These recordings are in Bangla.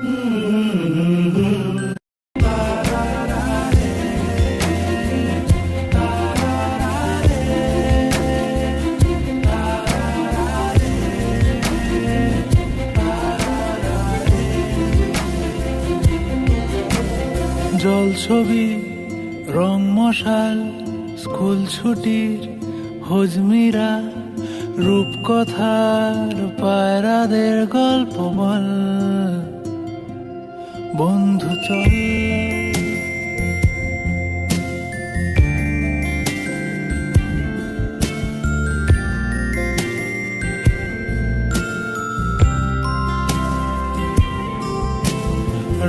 জল ছবি রং মশাল স্কুল ছুটির হজমিরা রূপকথার পায়রাদের গল্প বল বন্ধু চল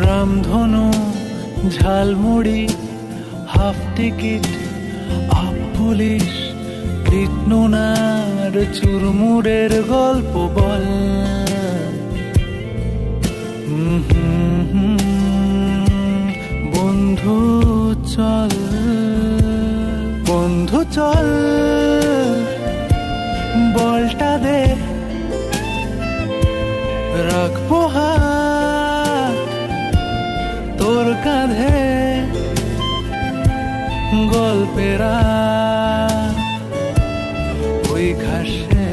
রামধনু ঝালমুড়ি হাফ টিকিট আপ পুলিশ কৃষ্ণনার চুরমুরের গল্প বল বন্ধু চল বন্ধু চল বলটা দে রাখবো হাত তোর কাঁধে গল্পেরা ওই ঘাসে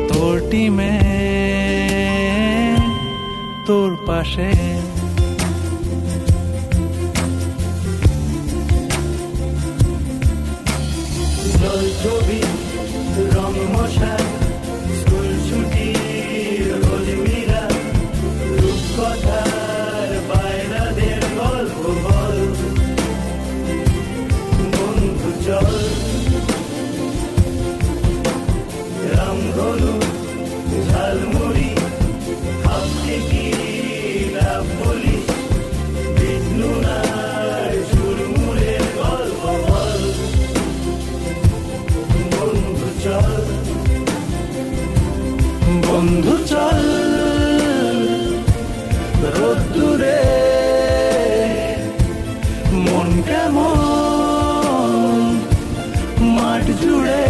তোর টিমে তোর পাশে জল ছবি রং মশাই স্কুল ছুটির হজমিরা রূপকথার পায়রাদের গল্প বল বন্ধু চল রামধনু ঝালমুড়ি হাফ টিকিট আপ পুলিশ কৃষ্ণনার চুরমুরের গল্প বল বন্ধু চল বন্ধু চল রোদ্দুরে মন কেমন মাঠ জুড়ে